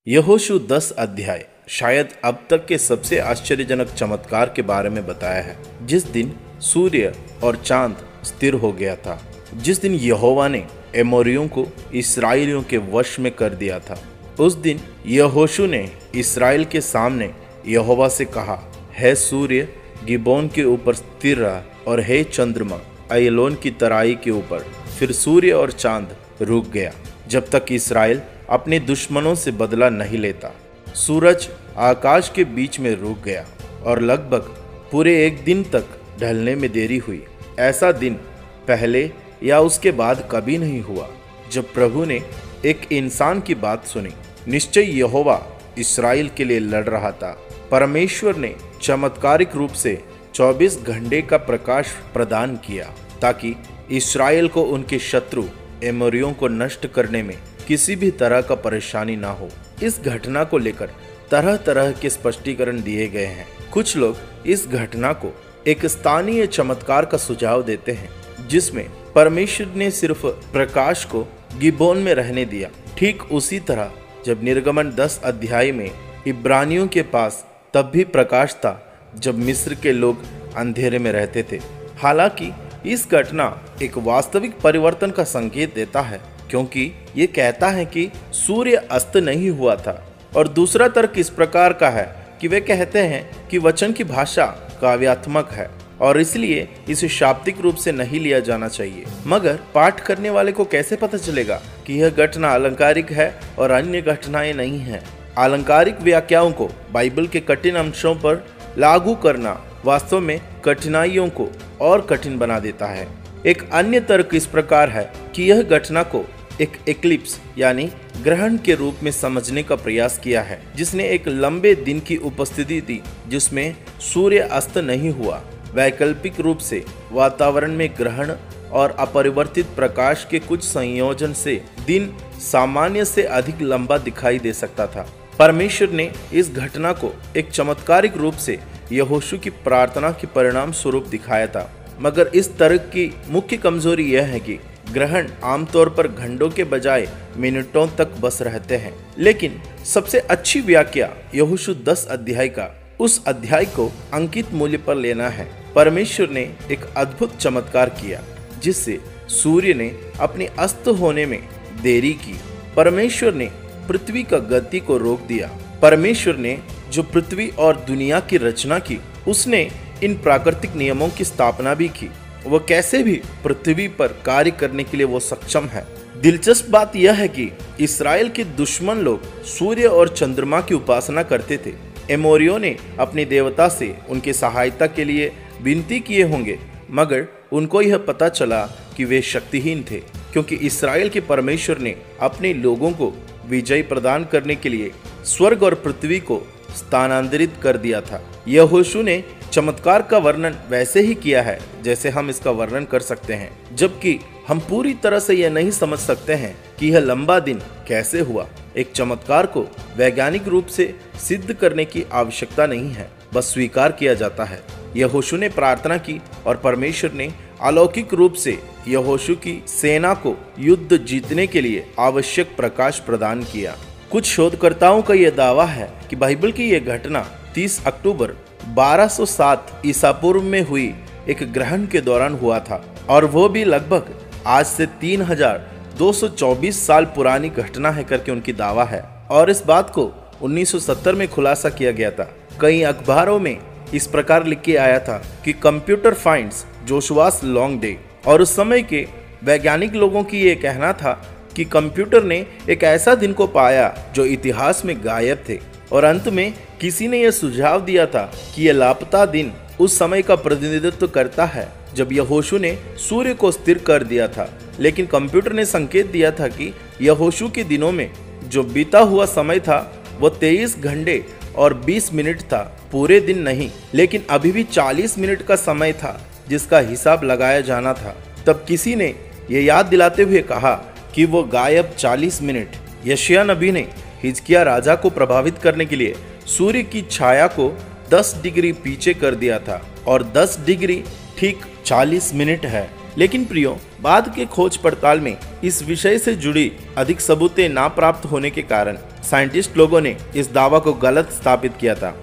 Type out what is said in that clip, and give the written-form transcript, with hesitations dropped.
यहोशू 10 अध्याय शायद अब तक के सबसे आश्चर्यजनक चमत्कार के बारे में बताया है। जिस दिन सूर्य और चांद स्थिर हो गया था, जिस दिन यहोवा ने एमोरियों को इस्राएलियों के वश में कर दिया था, उस दिन यहोशू ने इस्राएल के सामने यहोवा से कहा, हे सूर्य गिबोन के ऊपर स्थिर रहा, और हे चंद्रमा अयलोन की तराई के ऊपर। फिर सूर्य और चांद रुक गया जब तक इस्राएल अपने दुश्मनों से बदला नहीं लेता। सूरज आकाश के बीच में रुक गया और लगभग पूरे एक दिन तक ढलने में देरी हुई। ऐसा दिन पहले या उसके बाद कभी नहीं हुआ जब प्रभु ने एक इंसान की बात सुनी। निश्चय यहोवा इस्राएल के लिए लड़ रहा था। परमेश्वर ने चमत्कारिक रूप से 24 घंटे का प्रकाश प्रदान किया ताकि इस्राएल को उनके शत्रु एमोरियों को नष्ट करने में किसी भी तरह का परेशानी ना हो। इस घटना को लेकर तरह तरह के स्पष्टीकरण दिए गए हैं। कुछ लोग इस घटना को एक स्थानीय चमत्कार का सुझाव देते हैं, जिसमें परमेश्वर ने सिर्फ प्रकाश को गिबोन में रहने दिया। ठीक उसी तरह जब निर्गमन 10 अध्याय में इब्रानियों के पास तब भी प्रकाश था जब मिस्र के लोग अंधेरे में रहते थे। हालांकि इस घटना एक वास्तविक परिवर्तन का संकेत देता है, क्योंकि ये कहता है कि सूर्य अस्त नहीं हुआ था। और दूसरा तर्क इस प्रकार का है कि वे कहते हैं कि वचन की भाषा काव्यात्मक है और इसलिए इसे शाब्दिक रूप से नहीं लिया जाना चाहिए। मगर पाठ करने वाले को कैसे पता चलेगा कि यह घटना अलंकारिक है और अन्य घटनाएं नहीं है? अलंकारिक व्याख्याओं को बाइबल के कठिन अंशों पर लागू करना वास्तव में कठिनाइयों को और कठिन बना देता है। एक अन्य तर्क इस प्रकार है कि यह घटना को एक एक्लिप्स यानी ग्रहण के रूप में समझने का प्रयास किया है, जिसने एक लंबे दिन की उपस्थिति दी जिसमें सूर्य अस्त नहीं हुआ। वैकल्पिक रूप से वातावरण में ग्रहण और अपरिवर्तित प्रकाश के कुछ संयोजन से दिन सामान्य से अधिक लंबा दिखाई दे सकता था। परमेश्वर ने इस घटना को एक चमत्कारिक रूप से यहोशू की प्रार्थना के परिणाम स्वरूप दिखाया था। मगर इस तर्क की मुख्य कमजोरी यह है कि ग्रहण आमतौर पर घंटों के बजाय मिनटों तक बस रहते हैं। लेकिन सबसे अच्छी व्याख्या यहोशू 10 अध्याय का उस अध्याय को अंकित मूल्य पर लेना है। परमेश्वर ने एक अद्भुत चमत्कार किया जिससे सूर्य ने अपने अस्त होने में देरी की। परमेश्वर ने पृथ्वी का गति को रोक दिया। परमेश्वर ने जो पृथ्वी और दुनिया की रचना की, उसने इन प्राकृतिक नियमों की स्थापना भी की। वह कैसे भी पृथ्वी पर कार्य करने के लिए वो सक्षम है। दिलचस्प बात यह है कि इस्राएल के दुश्मन लोग सूर्य और चंद्रमा की उपासना करते थे। एमोरियों ने अपने देवता से उनके सहायता के लिए विनती किए होंगे, मगर उनको यह पता चला कि वे शक्तिहीन थे, क्योंकि इस्राएल के परमेश्वर ने अपने लोगों को विजय प्रदान करने के लिए स्वर्ग और पृथ्वी को स्थानांतरित कर दिया था। यहोशू ने चमत्कार का वर्णन वैसे ही किया है जैसे हम इसका वर्णन कर सकते हैं, जबकि हम पूरी तरह से यह नहीं समझ सकते हैं कि यह लंबा दिन कैसे हुआ। एक चमत्कार को वैज्ञानिक रूप से सिद्ध करने की आवश्यकता नहीं है, बस स्वीकार किया जाता है। यहोशू ने प्रार्थना की और परमेश्वर ने अलौकिक रूप से यहोशू की सेना को युद्ध जीतने के लिए आवश्यक प्रकाश प्रदान किया। कुछ शोधकर्ताओं का यह दावा है कि बाइबल की यह घटना 30 अक्टूबर 1207 ईसा पूर्व में हुई एक ग्रहण के दौरान हुआ था, और वो भी लगभग आज से 3224 साल पुरानी घटना है करके उनकी दावा है। और इस बात को 1970 में खुलासा किया गया था। कई अखबारों में इस प्रकार लिख के आया था कि कंप्यूटर फाइंड्स जोशुआस लॉन्ग डे। और उस समय के वैज्ञानिक लोगों की यह कहना था कि कंप्यूटर ने एक ऐसा दिन को पाया जो इतिहास में गायब थे। और अंत में किसी ने यह सुझाव दिया था कि यह लापता दिन उस समय का प्रतिनिधित्व करता है जब यहोशू ने सूर्य को स्थिर कर दिया था। लेकिन कंप्यूटर ने संकेत दिया था कि यहोशू के दिनों में जो बीता हुआ समय था वो 23 घंटे और 20 मिनट था, पूरे दिन नहीं। लेकिन अभी भी 40 मिनट का समय था जिसका हिसाब लगाया जाना था। तब किसी ने यह याद दिलाते हुए कहा कि वो गायब 40 मिनट यशायाह नबी ने हिजकिय्याह राजा को प्रभावित करने के लिए सूर्य की छाया को 10 डिग्री पीछे कर दिया था, और 10 डिग्री ठीक 40 मिनट है। लेकिन प्रियो, बाद के खोज पड़ताल में इस विषय से जुड़ी अधिक सबूतें ना प्राप्त होने के कारण साइंटिस्ट लोगों ने इस दावा को गलत स्थापित किया था